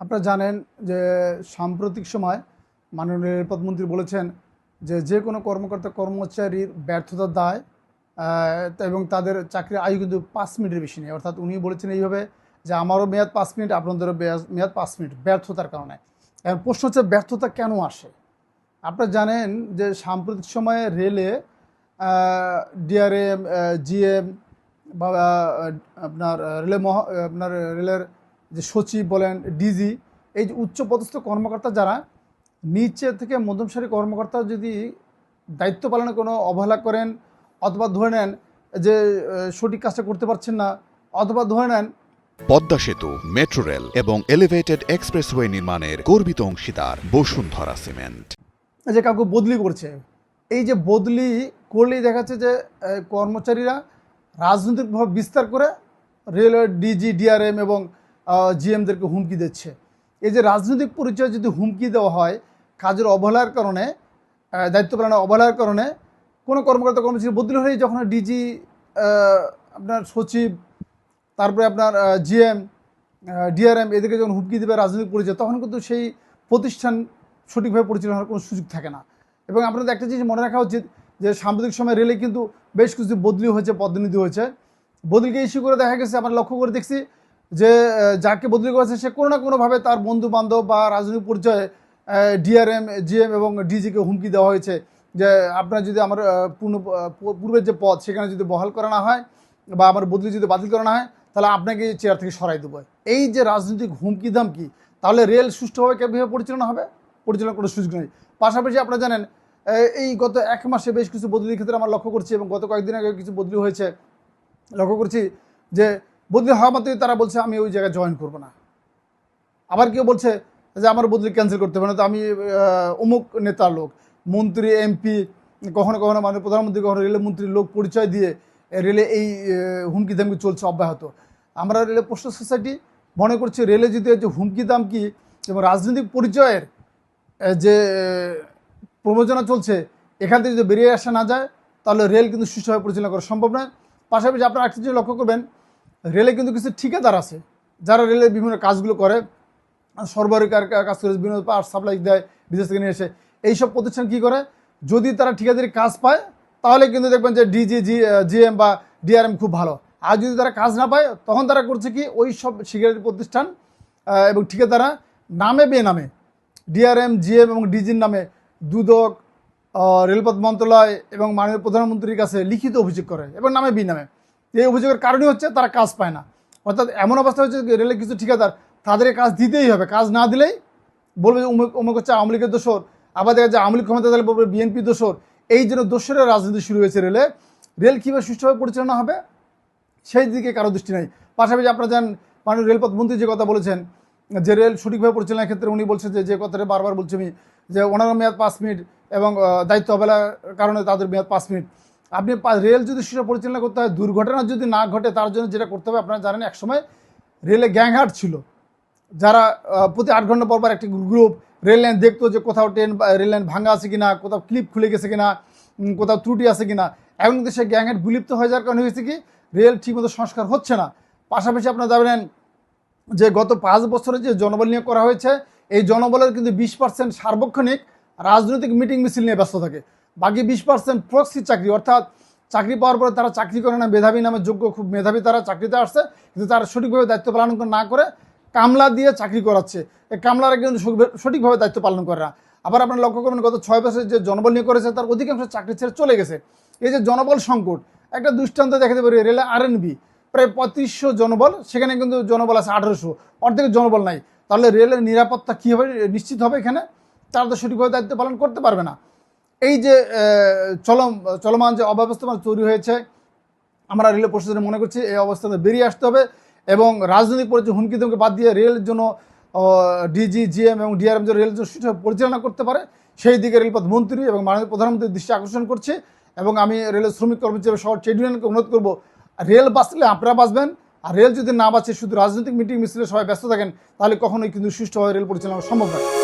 আপনারা জানেন যে সাম্প্রতিক সময় মাননীয় রেলপথমন্ত্রী বলেছেন যে কোনো কর্মকর্তা কর্মচারীর ব্যর্থতার দায় এবং তাদের চাকরির আয়ু কিন্তু 5 মিনিটের বেশি নেই। অর্থাৎ উনি বলেছেন এইভাবে যে আমারও মেয়াদ 5 মিনিট, আপনাদেরও মেয়াদ 5 মিনিট ব্যর্থতার কারণে। এখন প্রশ্ন হচ্ছে ব্যর্থতা কেন আসে? আপনারা জানেন যে সাম্প্রতিক সময়ে রেলে ডিআরএম, জিএম বা আপনার রেলের যে সচিব বলেন, ডিজি, এই যে উচ্চপদস্থ কর্মকর্তা যারা নিচে থেকে মধ্যম সারির কর্মকর্তা যদি দায়িত্ব পালনে কোনো অবহেলা করেন অথবা ধরে নেন যে সঠিক কাজটা করতে পারছেন না, অথবা ধরে নেন পদ্মা সেতু, মেট্রো রেল এবং এলিভেটেড এক্সপ্রেসওয়ে নির্মাণের গর্বিত অংশীদার বসুন্ধরা সিমেন্ট, যে কাউকে বদলি করছে, এই যে বদলি করলেই দেখা যাচ্ছে যে কর্মচারীরা রাজনৈতিক প্রভাব বিস্তার করে রেলওয়ে ডিজি, ডিআরএম এবং জিএমদেরকে হুমকি দিচ্ছে। এই যে রাজনৈতিক পরিচয় যদি হুমকি দেওয়া হয় কাজের অবহেলার কারণে, দায়িত্ব পালনের অবহেলার কারণে, কোনো কর্মকর্তা কর্মচারী বদলি হয়ে যখন ডিজি, আপনার সচিব, তারপরে আপনার জিএম, ডিআরএম এদেরকে যখন হুমকি দেবে রাজনৈতিক পরিচয়, তখন কিন্তু সেই প্রতিষ্ঠান সঠিকভাবে পরিচালনা করার কোনো সুযোগ থাকে না। এবং আপনাদের একটা জিনিস মনে রাখা উচিত যে সাম্প্রতিক সময় রেলে কিন্তু বেশ কিছু বদলি হয়েছে, পদোন্নতি হয়েছে। বদলিকে ইস্যু করে দেখা গেছে, আমরা লক্ষ্য করে দেখছি যে যাকে বদলি করেছে সে কোনো না কোনোভাবে তার বন্ধু বান্ধব বা রাজনৈতিক পরিচয়ে ডিআরএম, জিএম এবং ডিজিকে হুমকি দেওয়া হয়েছে যে আপনার যদি আমার পূর্বের যে পদ সেখানে যদি বহাল করা না হয় বা আমার বদলি যদি বাতিল করা না হয় তাহলে আপনাকে চেয়ার থেকে সরাই দেবো। এই যে রাজনৈতিক হুমকি দামকি, তাহলে রেল সুষ্ঠুভাবে কীভাবে পরিচালনা হবে? পরিচালনা করার সুযোগ নেই। পাশাপাশি আপনারা জানেন এই গত 1 মাসে বেশ কিছু বদলির ক্ষেত্রে আমরা লক্ষ্য করছি এবং গত কয়েকদিন আগে কিছু বদলি হয়েছে, লক্ষ্য করছি যে বদলি হওয়া মাত্রই তারা বলছে আমি ওই জায়গায় জয়েন করবো না। আবার কেউ বলছে যে আমার বদলি ক্যান্সেল করতে হবে না, তো আমি অমুক নেতার লোক, মন্ত্রী, এমপি, কখনো কখনো মানে প্রধানমন্ত্রী, কখনো রেলের মন্ত্রীর লোক পরিচয় দিয়ে রেলে এই হুমকি দামকি চলছে অব্যাহত। আমরা রেলের পোস্ট সোসাইটি মনে করছি রেলে যদি যে হুমকি দামকি এবং রাজনৈতিক পরিচয়ের যে প্রবঞ্চনা চলছে এখান থেকে যদি বেরিয়ে আসা না যায় তাহলে রেল কিন্তু সুষ্ঠুভাবে পরিচালনা করা সম্ভব নয়। পাশাপাশি আপনারা একটা জিনিস লক্ষ্য করবেন, রেলে কিন্তু কিছু ঠিকাদার আছে যারা রেলের বিভিন্ন কাজগুলো করে, সরবরাহের কাজ করে, বিভিন্ন পার্ট সাপ্লাই দেয় বিদেশ থেকে নিয়ে এসে। এইসব প্রতিষ্ঠান কী করে, যদি তারা ঠিকাদারি কাজ পায় তাহলে কিন্তু দেখবেন যে ডিজি, জিএম বা ডিআরএম খুব ভালো। আর যদি তারা কাজ না পায় তখন তারা করছে কি, ওই সব ঠিকাদারি প্রতিষ্ঠান এবং ঠিকাদাররা নামে বেনামে ডিআরএম, জিএম এবং ডিজির নামে দুদক, রেলপথ মন্ত্রণালয় এবং মাননীয় প্রধানমন্ত্রীর কাছে লিখিত অভিযোগ করে এবং নামে বিনামে। এই অভিযোগের কারণই হচ্ছে তারা কাজ পায় না। অর্থাৎ এমন অবস্থা হচ্ছে রেলের কিছু ঠিকাদার তাদেরকে কাজ দিতেই হবে, কাজ না দিলেই বলবে যে অমুক হচ্ছে আওয়ামী লীগের দোসর, আবার দেখা যায় আওয়ামী লীগ ক্ষমতা দিলে বলবে বিএনপি দোসর। এই জন্য দোসরের রাজনীতি শুরু হয়েছে রেলে। রেল কীভাবে সুষ্ঠুভাবে পরিচালনা হবে সেই দিকে কারো দৃষ্টি নেই। পাশাপাশি আপনারা জানেন মাননীয় রেলপথ মন্ত্রী যে কথা বলেছেন যে রেল সঠিকভাবে পরিচালনার ক্ষেত্রে উনি বলছেন যে কথাটা বারবার বলছি আমি, যে ওনার মেয়াদ 5 মিনিট এবং দায়িত্ব অবহেলার কারণে তাদের মেয়াদ 5 মিনিট। আপনি রেল যদি সুষ্ঠু পরিচালনা করতে হয়, দুর্ঘটনা যদি না ঘটে তার জন্য যেটা করতে হবে, আপনারা জানেন একসময় রেলে গ্যাংহাট ছিল, যারা প্রতি 8 ঘন্টা পর একটি গ্রুপ রেল লাইন দেখতো যে কোথাও রেল লাইন ভাঙা আছে কিনা, কোথাও ক্লিপ খুলে গেছে কিনা, কোথাও ত্রুটি আছে কিনা। এখন কিন্তু সেই গ্যাংহাট বিলুপ্ত হয়ে যাওয়ার কারণে হয়েছে কি, রেল ঠিকমতো সংস্কার হচ্ছে না। পাশাপাশি আপনারা জানেন যে গত 5 বছরে যে জনবল নিয়োগ করা হয়েছে, এই জনবলের কিন্তু 20% সার্বক্ষণিক রাজনৈতিক মিটিং মিছিল নিয়ে ব্যস্ত থাকে, বাকি 20% প্রক্সি চাকরি, অর্থাৎ চাকরি পাওয়ার পরে তারা চাকরি করে না, মেধাবী নামে যোগ্য, খুব মেধাবী তারা চাকরিতে আসছে, কিন্তু তারা সঠিকভাবে দায়িত্ব পালন না করে কামলা দিয়ে চাকরি করাচ্ছে। এই কামলারা কিন্তু সঠিকভাবে দায়িত্ব পালন করে না। আবার আপনারা লক্ষ্য করবেন গত 6 বছরে যে জনবল নিয়োগ করেছে তার অধিকাংশ চাকরি ছেড়ে চলে গেছে। এই যে জনবল সংকট, একটা দৃষ্টান্ত দেখাতে পারি, রেলে আরএনবি প্রায় 3500 জনবল, সেখানে কিন্তু জনবল আছে 1800, অর্ধেক জনবল নাই। তাহলে রেলের নিরাপত্তা কীভাবে নিশ্চিত হবে? এখানে তারা তো সঠিকভাবে দায়িত্ব পালন করতে পারবে না। এই যে চলমান যে অব্যবস্থাপনা তৈরি হয়েছে, আমরা রেলের প্রশাসনে মনে করছি এই অবস্থাতে বেরিয়ে আসতে হবে এবং রাজনৈতিক পরিচয় হুমকি দমকে বাদ দিয়ে রেলের জন্য ডিজি, জিএম এবং ডিআরএম যে রেলের জন্য সুষ্ঠুভাবে পরিচালনা করতে পারে সেই দিকে রেলপথ মন্ত্রী এবং মাননীয় প্রধানমন্ত্রীর দৃষ্টি আকর্ষণ করছে। এবং আমি রেলের শ্রমিক কর্মচারী সহ ট্রেড ইউনিয়নকে অনুরোধ করবো, রেল বাঁচলে আপনারা বাঁচবেন, আর রেল যদি না বাঁচে শুধু রাজনৈতিক মিটিং মিছিলে সবাই ব্যস্ত থাকেন তাহলে কখনোই কিন্তু সুষ্ঠুভাবে রেল পরিচালনা সম্ভব নয়।